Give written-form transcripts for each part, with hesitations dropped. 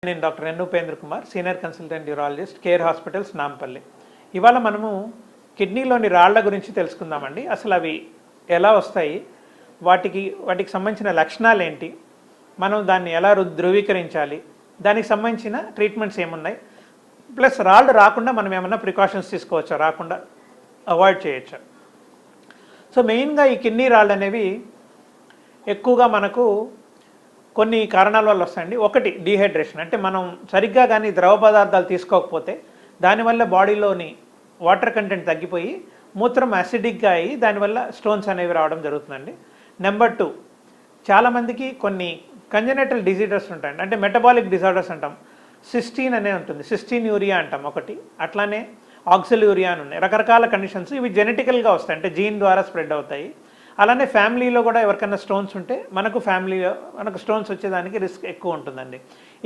నేను doctor N Upendra Kumar, senior consultant urologist, Care hospitals, Nampally. ఇవాళ మనము కిడ్నీలోని రాళ్ల గురించి తెలుసుకుందామండి. అసలు అవి ఎలా వస్తాయి, వాటికి సంబంధించిన లక్షణాలు ఏంటి, మనం దాన్ని ఎలా ధృవీకరించాలి, దానికి సంబంధించిన ట్రీట్మెంట్స్ ఏమున్నాయి, ప్లస్ రాళ్ళు రాకుండా మనం ఏమన్నా ప్రికాషన్స్ తీసుకోవచ్చా, రాకుండా అవాయిడ్ చేయొచ్చా. సో మెయిన్గా ఈ కిడ్నీ రాళ్ళు అనేవి ఎక్కువగా మనకు కొన్ని కారణాల వల్ల వస్తాయండి. ఒకటి డీహైడ్రేషన్, అంటే మనం సరిగ్గా కానీ ద్రవ పదార్థాలు తీసుకోకపోతే దానివల్ల బాడీలోని వాటర్ కంటెంట్ తగ్గిపోయి మూత్రం యాసిడిక్గా అయ్యి దానివల్ల స్టోన్స్ అనేవి రావడం జరుగుతుందండి. నెంబర్ 2, చాలామందికి కొన్ని కంజెనిటల్ డిజీజెస్ ఉంటాయండి, అంటే మెటబాలిక్ డిజార్డర్స్ అంటాం. సిస్టీన్ అనే ఉంటుంది, సిస్టీన్ యూరియా అంటాం ఒకటి, అట్లానే ఆక్సిల్యూరియా అని ఉన్నాయి. రకరకాల కండిషన్స్ ఇవి జెనెటికల్గా వస్తాయి, అంటే జీన్ ద్వారా స్ప్రెడ్ అవుతాయి. అలానే ఫ్యామిలీలో కూడా ఎవరికైనా స్టోన్స్ ఉంటే మనకు స్టోన్స్ వచ్చేదానికి రిస్క్ ఎక్కువ ఉంటుందండి.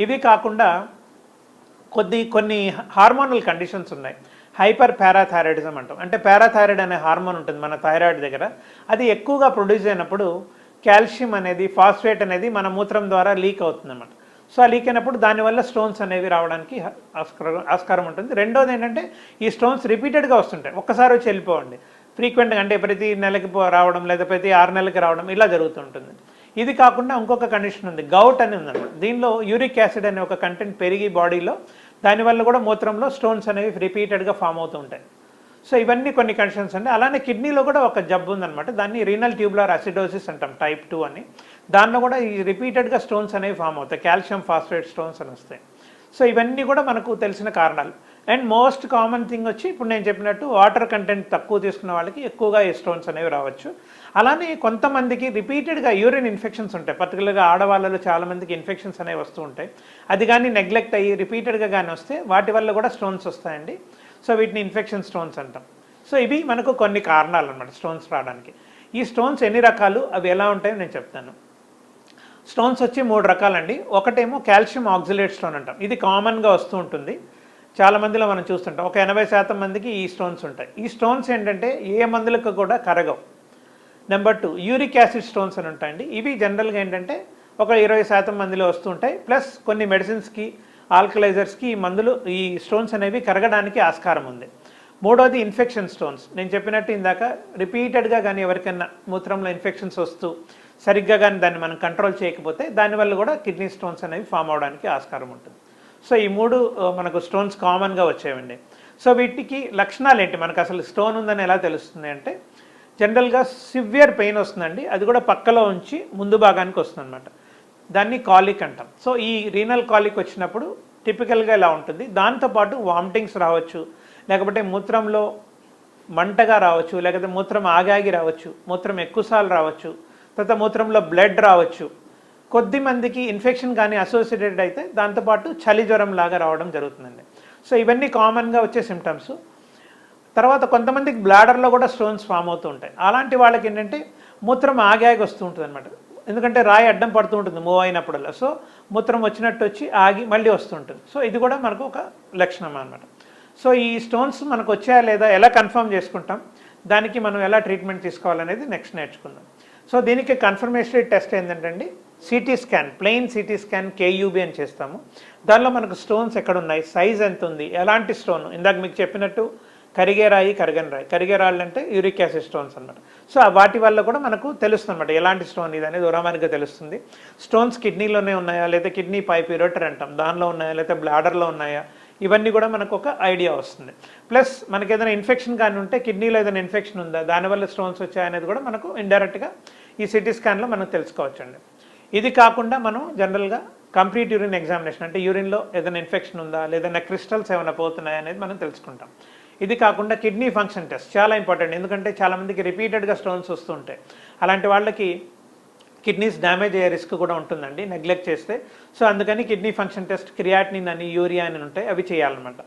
ఇవి కాకుండా కొన్ని హార్మోనల్ కండిషన్స్ ఉన్నాయి. హైపర్ పారాథైరాయిడిజం అంటాం, అంటే పారాథైరాయిడ్ అనే హార్మోన్ ఉంటుంది మన థైరాయిడ్ దగ్గర. అది ఎక్కువగా ప్రొడ్యూస్ అయినప్పుడు కాల్షియం అనేది, ఫాస్ఫేట్ అనేది మన మూత్రం ద్వారా లీక్ అవుతుంది అన్నమాట. సో ఆ లీక్ అయినప్పుడు దానివల్ల స్టోన్స్ అనేవి రావడానికి ఆస్కారం ఉంటుంది. రెండోది ఏంటంటే ఈ స్టోన్స్ రిపీటెడ్గా వస్తుంటాయి, ఒక్కసారి వచ్చి వెళ్ళిపోవండి. ఫ్రీక్వెంట్గా, అంటే ప్రతి నెలకి రావడం లేదా ప్రతి 6 నెలలకి రావడం ఇలా జరుగుతుంటుంది. ఇది కాకుండా ఇంకొక కండిషన్ ఉంది, గౌట్ అని ఉందన్నమాట. దీనిలో యూరిక్ యాసిడ్ అనే ఒక కంటెంట్ పెరిగి బాడీలో, దానివల్ల కూడా మూత్రంలో స్టోన్స్ అనేవి రిపీటెడ్గా ఫామ్ అవుతూ ఉంటాయి. సో ఇవన్నీ కొన్ని కండిషన్స్ అండి. అలానే కిడ్నీలో కూడా ఒక జబ్బు ఉందన్నమాట, దాన్ని రీనల్ ట్యూబులర్ అసిడోసిస్ అంటాం, టైప్ 2 అని. దానిలో కూడా ఈ రిపీటెడ్గా స్టోన్స్ అనేవి ఫామ్ అవుతాయి, కాల్షియం ఫాస్ఫేట్ స్టోన్స్ అని వస్తాయి. సో ఇవన్నీ కూడా మనకు తెలిసిన కారణాలు. అండ్ మోస్ట్ కామన్ థింగ్ వచ్చి ఇప్పుడు నేను చెప్పినట్టు వాటర్ కంటెంట్ తక్కువ తీసుకున్న వాళ్ళకి ఎక్కువగా ఈ స్టోన్స్ అనేవి రావచ్చు. అలానే కొంతమందికి రిపీటెడ్గా యూరిన్ ఇన్ఫెక్షన్స్ ఉంటాయి, పర్టికులర్గా ఆడవాళ్ళలో చాలామందికి ఇన్ఫెక్షన్స్ అనేవి వస్తూ ఉంటాయి. అది కానీ నెగ్లెక్ట్ అయ్యి రిపీటెడ్గా కానీ వస్తే వాటి వల్ల కూడా స్టోన్స్ వస్తాయండి. సో వీటిని ఇన్ఫెక్షన్ స్టోన్స్ అంటాం. సో ఇవి మనకు కొన్ని కారణాలు అన్నమాట స్టోన్స్ రావడానికి. ఈ స్టోన్స్ ఎన్ని రకాలు, అవి ఎలా ఉంటాయో నేను చెప్తాను. స్టోన్స్ వచ్చి 3 రకాలండి. ఒకటేమో కాల్షియం ఆక్సిలేట్ స్టోన్ అంటాం, ఇది కామన్గా వస్తూ ఉంటుంది, చాలామందిలో మనం చూస్తుంటాం. ఒక 80% మందికి ఈ స్టోన్స్ ఉంటాయి. ఈ స్టోన్స్ ఏంటంటే ఏ మందులకు కూడా కరగవు. నెంబర్ 2, యూరిక్ యాసిడ్ స్టోన్స్ అని ఉంటాయండి. ఇవి జనరల్గా ఏంటంటే ఒక 20% మందిలో వస్తుంటాయి. ప్లస్ కొన్ని మెడిసిన్స్కి, ఆల్కలైజర్స్కి ఈ స్టోన్స్ అనేవి కరగడానికి ఆస్కారం ఉంది. మూడోది ఇన్ఫెక్షన్ స్టోన్స్. నేను చెప్పినట్టు ఇందాక రిపీటెడ్గా కానీ ఎవరికైనా మూత్రంలో ఇన్ఫెక్షన్స్ వస్తూ సరిగ్గా కానీ దాన్ని మనం కంట్రోల్ చేయకపోతే దానివల్ల కూడా కిడ్నీ స్టోన్స్ అనేవి ఫామ్ అవడానికి ఆస్కారం ఉంటుంది. సో ఈ 3 మనకు స్టోన్స్ కామన్గా వచ్చేవండి. సో వీటికి లక్షణాలు ఏంటి, మనకు అసలు స్టోన్ ఉందని ఎలా తెలుస్తుంది అంటే, జనరల్గా సివియర్ పెయిన్ వస్తుందండి, అది కూడా పక్కలో ఉంచి ముందు భాగానికి వస్తుంది అనమాట. దాన్ని కాలిక్ అంటాం. సో ఈ రీనల్ కాలిక్ వచ్చినప్పుడు టిపికల్గా ఇలా ఉంటుంది. దాంతోపాటు వామిటింగ్స్ రావచ్చు, లేకపోతే మూత్రంలో మంటగా రావచ్చు, లేకపోతే మూత్రం ఆగాగి రావచ్చు, మూత్రం ఎక్కువసార్లు రావచ్చు, తర్వాత మూత్రంలో బ్లడ్ రావచ్చు. కొద్ది మందికి ఇన్ఫెక్షన్ కానీ అసోసియేటెడ్ అయితే దాంతోపాటు చలి జ్వరం లాగా రావడం జరుగుతుందండి. సో ఇవన్నీ కామన్గా వచ్చే సిమ్టమ్స్. తర్వాత కొంతమందికి బ్లాడర్లో కూడా స్టోన్స్ ఫామ్ అవుతూ ఉంటాయి. అలాంటి వాళ్ళకి ఏంటంటే మూత్రం ఆగాగి వస్తూ ఉంటుంది అనమాట, ఎందుకంటే రాయి అడ్డం పడుతూ ఉంటుంది మూవ్ అయినప్పుడల్లా. సో మూత్రం వచ్చినట్టు వచ్చి ఆగి మళ్ళీ వస్తుంటుంది. సో ఇది కూడా మనకు ఒక లక్షణం అనమాట. సో ఈ స్టోన్స్ మనకు వచ్చాయా లేదా ఎలా కన్ఫర్మ్ చేసుకుంటాం, దానికి మనం ఎలా ట్రీట్మెంట్ తీసుకోవాలనేది నెక్స్ట్ నేర్చుకుందాం. సో దీనికి కన్ఫర్మేటరీ టెస్ట్ ఏంటంటే CT scan, plain CT scan KUB అని చేస్తాము. దానిలో మనకు స్టోన్స్ ఎక్కడున్నాయి, సైజ్ ఎంత ఉంది, ఎలాంటి స్టోన్, ఇందాక మీకు చెప్పినట్టు కరిగే రాయి, కరగని రాయి. కరిగే రాళ్ళు అంటే యూరిక్ యాసిడ్ స్టోన్స్ అనమాట. సో వాటి వల్ల కూడా మనకు తెలుస్తుంది అనమాట ఎలాంటి స్టోన్ ఇది అనేది ఉరామానిగా తెలుస్తుంది. స్టోన్స్ కిడ్నీలోనే ఉన్నాయా, లేదా కిడ్నీ పైప్ యూరేటర్ అంటాం దానిలో ఉన్నాయా, లేదా బ్లాడర్లో ఉన్నాయా, ఇవన్నీ కూడా మనకు ఒక ఐడియా వస్తుంది. ప్లస్ మనకి ఏదైనా ఇన్ఫెక్షన్ కానీ ఉంటే, కిడ్నీలో ఏదైనా ఇన్ఫెక్షన్ ఉందా, దానివల్ల స్టోన్స్ వచ్చాయనేది కూడా మనకు ఇండైరెక్ట్గా ఈ సిటీ స్కాన్లో మనం తెలుసుకోవచ్చండి. ఇది కాకుండా మనం జనరల్గా కంప్లీట్ యూరిన్ ఎగ్జామినేషన్, అంటే యూరిన్లో ఏదైనా ఇన్ఫెక్షన్ ఉందా, లేదైనా క్రిస్టల్స్ ఏమైనా పోతున్నాయా అనేది మనం తెలుసుకుంటాం. ఇది కాకుండా కిడ్నీ ఫంక్షన్ టెస్ట్ చాలా ఇంపార్టెంట్, ఎందుకంటే చాలామందికి రిపీటెడ్గా స్టోన్స్ వస్తుంటాయి. అలాంటి వాళ్ళకి కిడ్నీస్ డ్యామేజ్ అయ్యే రిస్క్ కూడా ఉంటుందండి నెగ్లెక్ట్ చేస్తే. సో అందుకని కిడ్నీ ఫంక్షన్ టెస్ట్, క్రియాటినిన్ అని, యూరియా అని ఉంటాయి, అవి చేయాలన్నమాట.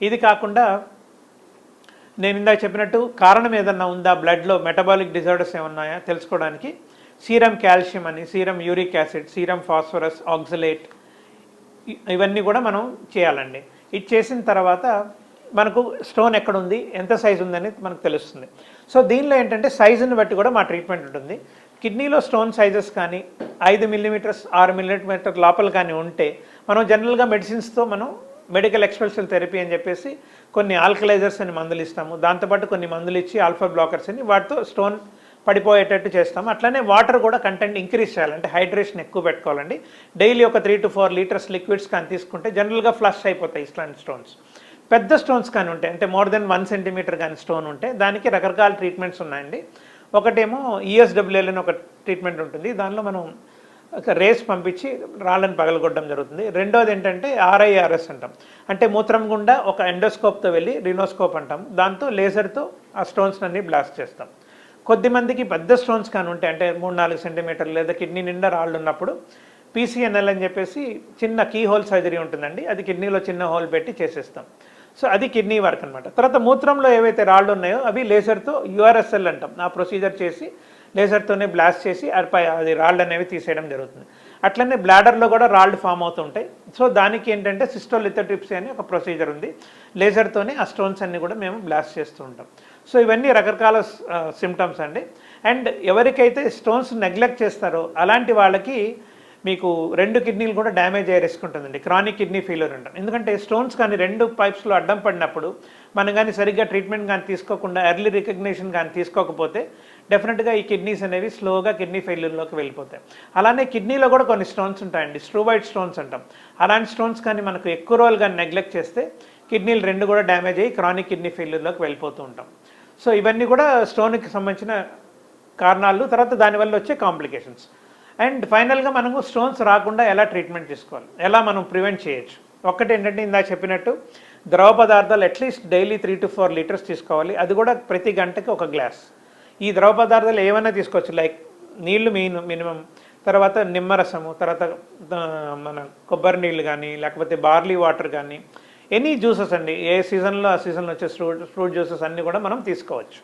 ఇది కాకుండా నేను ఇందాక చెప్పినట్టు కారణం ఏదన్నా ఉందా, బ్లడ్లో మెటబాలిక్ డిజార్డర్స్ ఏమన్నాయా తెలుసుకోవడానికి సీరం కాల్షియం అని, serum uric acid, serum phosphorus, oxalate, ఇవన్నీ కూడా మనం చేయాలండి. ఇది చేసిన తర్వాత మనకు స్టోన్ ఎక్కడ ఉంది, ఎంత సైజు ఉందని మనకు తెలుస్తుంది. సో దీనిలో ఏంటంటే సైజుని బట్టి కూడా మా ట్రీట్మెంట్ ఉంటుంది. కిడ్నీలో స్టోన్ సైజెస్ కానీ 5 మిల్లీమీటర్స్ 6 మిల్లీమీటర్ లోపల కానీ ఉంటే మనం జనరల్గా మెడిసిన్స్తో మనం మెడికల్ ఎక్స్పెల్షల్ థెరపీ అని చెప్పేసి కొన్ని ఆల్కలైజర్స్ అని మందులు ఇస్తాము, దాంతోపాటు కొన్ని మందులు ఇచ్చి ఆల్ఫా బ్లాకర్స్ అని వాటితో స్టోన్ పడిపోయేటట్టు చేస్తాము. అట్లనే వాటర్ కూడా కంటెంట్ ఇంక్రీజ్ చేయాలంటే హైడ్రేషన్ ఎక్కువ పెట్టుకోవాలండి. డైలీ ఒక 3 to 4 లీటర్స్ లిక్విడ్స్ కానీ తీసుకుంటే జనరల్గా ఫ్లష్ అయిపోతాయి ఇట్లాంటి స్టోన్స్. పెద్ద స్టోన్స్ కానీ ఉంటాయి, అంటే మోర్ దెన్ 1 సెంటీమీటర్ కానీ స్టోన్ ఉంటే దానికి రకరకాల ట్రీట్మెంట్స్ ఉన్నాయండి. ఒకటేమో ESWL అని ఒక ట్రీట్మెంట్ ఉంటుంది, దానిలో మనం ఒక రేస్ పంపించి రాళ్ళని పగలగొట్టడం జరుగుతుంది. రెండోది ఏంటంటే RIRS అంటాం, అంటే మూత్రం గుండా ఒక ఎండోస్కోప్తో వెళ్ళి రినోస్కోప్ అంటాం, దాంతో లేజర్తో ఆ స్టోన్స్ అన్ని బ్లాస్ట్ చేస్తాం. కొద్దిమందికి పెద్ద స్టోన్స్ కానీ ఉంటాయి, అంటే 3-4 సెంటీమీటర్లు లేదా కిడ్నీ నిండా రాళ్ళు ఉన్నప్పుడు PCNL అని చెప్పేసి చిన్న కీ హోల్ సర్జరీ ఉంటుందండి, అది కిడ్నీలో చిన్న హోల్ పెట్టి చేసేస్తాం. సో అది కిడ్నీ వర్క్ అనమాట. తర్వాత మూత్రంలో ఏవైతే రాళ్ళు ఉన్నాయో అవి లేజర్తో URSL అంటాం, ఆ ప్రొసీజర్ చేసి లేజర్తోనే బ్లాస్ట్ చేసి అది రాళ్ళు అనేవి తీసేయడం జరుగుతుంది. అట్లనే బ్లాడర్లో కూడా రాళ్ళు ఫామ్ అవుతుంటాయి. సో దానికి ఏంటంటే సిస్టోలిథోట్రిప్సీ అని ఒక ప్రొసీజర్ ఉంది, లేజర్తోనే ఆ స్టోన్స్ అన్ని కూడా మేము బ్లాస్ట్ చేస్తూ ఉంటాం. సో ఇవన్నీ రకరకాల సిమ్టమ్స్ అండి. అండ్ ఎవరికైతే స్టోన్స్ నెగ్లెక్ట్ చేస్తారో అలాంటి వాళ్ళకి మీకు 2 కిడ్నీలు కూడా డ్యామేజ్ అయ్యే రిస్క్ ఉంటుందండి, క్రానిక్ కిడ్నీ ఫెయిల్యూర్ అంటాం. ఎందుకంటే స్టోన్స్ కానీ 2 పైప్స్లో అడ్డం పడినప్పుడు మనం కానీ సరిగ్గా ట్రీట్మెంట్ కానీ తీసుకోకుండా ఎర్లీ రికగ్నిషన్ కానీ తీసుకోకపోతే డెఫినెట్గా ఈ కిడ్నీస్ అనేవి స్లోగా కిడ్నీ ఫెయిల్యూర్లోకి వెళ్ళిపోతాయి. అలానే కిడ్నీలో కూడా కొన్ని స్టోన్స్ ఉంటాయండి, స్ట్రూబాయిడ్ స్టోన్స్ అంటాం. అలాంటి స్టోన్స్ కానీ మనకు ఎక్కువ రోజులు కానీ నెగ్లెక్ట్ చేస్తే కిడ్నీలు 2 కూడా డ్యామేజ్ అయ్యి క్రానిక్ కిడ్నీ ఫెయిల్యూర్లోకి వెళ్ళిపోతూ ఉంటాం. సో ఇవన్నీ కూడా స్టోన్కి సంబంధించిన కారణాలు, తర్వాత దానివల్ల వచ్చే కాంప్లికేషన్స్. అండ్ ఫైనల్గా మనము స్టోన్స్ రాకుండా ఎలా ట్రీట్మెంట్ తీసుకోవాలి, ఎలా మనం ప్రివెంట్ చేయొచ్చు. ఒక్కటి ఏంటంటే ఇందాక చెప్పినట్టు ద్రవ పదార్థాలు అట్లీస్ట్ డైలీ 3 to 4 లీటర్స్ తీసుకోవాలి, అది కూడా ప్రతి గంటకి 1 గ్లాస్. ఈ ద్రవ పదార్థాలు ఏమైనా తీసుకోవచ్చు, లైక్ నీళ్లు మినిమం, తర్వాత నిమ్మరసము, తర్వాత మన కొబ్బరి నీళ్ళు కానీ లేకపోతే బార్లీ వాటర్ కానీ, ఎనీ జ్యూసెస్ అండి, ఏ సీజన్లో ఆ సీజన్లో వచ్చే ఫ్రూట్ జ్యూసెస్ అన్నీ కూడా మనం తీసుకోవచ్చు.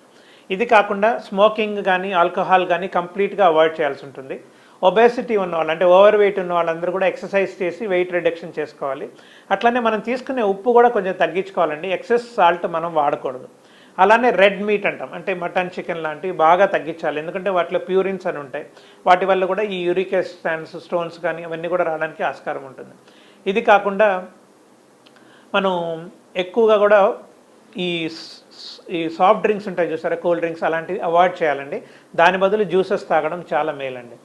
ఇది కాకుండా స్మోకింగ్ కానీ ఆల్కహాల్ కానీ కంప్లీట్గా అవాయిడ్ చేయాల్సి ఉంటుంది. ఒబేసిటీ ఉన్నవాళ్ళు, అంటే ఓవర్ వెయిట్ ఉన్న వాళ్ళందరూ కూడా ఎక్సర్సైజ్ చేసి వెయిట్ రిడక్షన్ చేసుకోవాలి. అట్లనే మనం తీసుకునే ఉప్పు కూడా కొంచెం తగ్గించుకోవాలండి, ఎక్సెస్ సాల్ట్ మనం వాడకూడదు. అలానే రెడ్ మీట్ అంటాం, అంటే మటన్, చికెన్ లాంటివి బాగా తగ్గించాలి, ఎందుకంటే వాటిలో ప్యూరిన్స్ అని ఉంటాయి, వాటి వల్ల కూడా ఈ యూరిక్ యాసిడ్ స్టోన్స్ కానీ అవన్నీ కూడా రావడానికి ఆస్కారం ఉంటుంది. ఇది కాకుండా మనం ఎక్కువగా కూడా ఈ సాఫ్ట్ డ్రింక్స్ ఉంటాయి చూసారా, కూల్ డ్రింక్స్, అలాంటివి అవాయిడ్ చేయాలండి. దాని బదులు జ్యూసెస్ తాగడం చాలా మేలండి.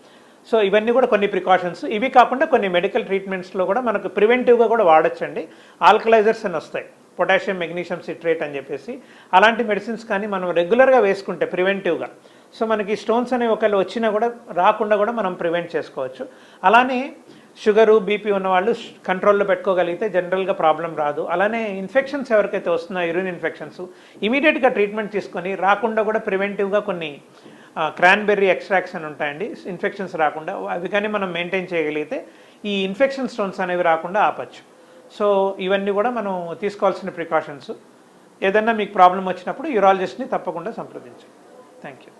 సో ఇవన్నీ కూడా కొన్ని ప్రికాషన్స్. ఇవి కాకుండా కొన్ని మెడికల్ ట్రీట్మెంట్స్లో కూడా మనకు ప్రివెంటివ్గా కూడా వాడచ్చండి. ఆల్కలైజర్స్ అని వస్తాయి, పొటాషియం మెగ్నీషియం సిట్రేట్ అని చెప్పేసి, అలాంటి మెడిసిన్స్ కానీ మనం రెగ్యులర్గా వేసుకుంటే ప్రివెంటివ్గా, సో మనకి స్టోన్స్ అనేవి ఒకవేళ వచ్చినా కూడా రాకుండా కూడా మనం ప్రివెంట్ చేసుకోవచ్చు. అలానే షుగరు, బీపీ ఉన్నవాళ్ళు కంట్రోల్లో పెట్టుకోగలిగితే జనరల్గా ప్రాబ్లం రాదు. అలానే ఇన్ఫెక్షన్స్ ఎవరికైతే వస్తున్నాయో యూరిన్ ఇన్ఫెక్షన్స్, ఇమీడియట్గా ట్రీట్మెంట్ తీసుకొని రాకుండా కూడా ప్రివెంటివ్గా కొన్ని క్రాన్బెర్రీ ఎక్స్ట్రాక్ట్స్ అని ఉంటాయండి, ఇన్ఫెక్షన్స్ రాకుండా, అవి కానీ మనం మెయింటైన్ చేయగలిగితే ఈ ఇన్ఫెక్షన్ స్టోన్స్ అనేవి రాకుండా ఆపచ్చు. సో ఇవన్నీ కూడా మనం తీసుకోవాల్సిన ప్రికాషన్స్. ఏదన్నా మీకు ప్రాబ్లం వచ్చినప్పుడు యూరాలజిస్ట్ని తప్పకుండా సంప్రదించండి. Thank you.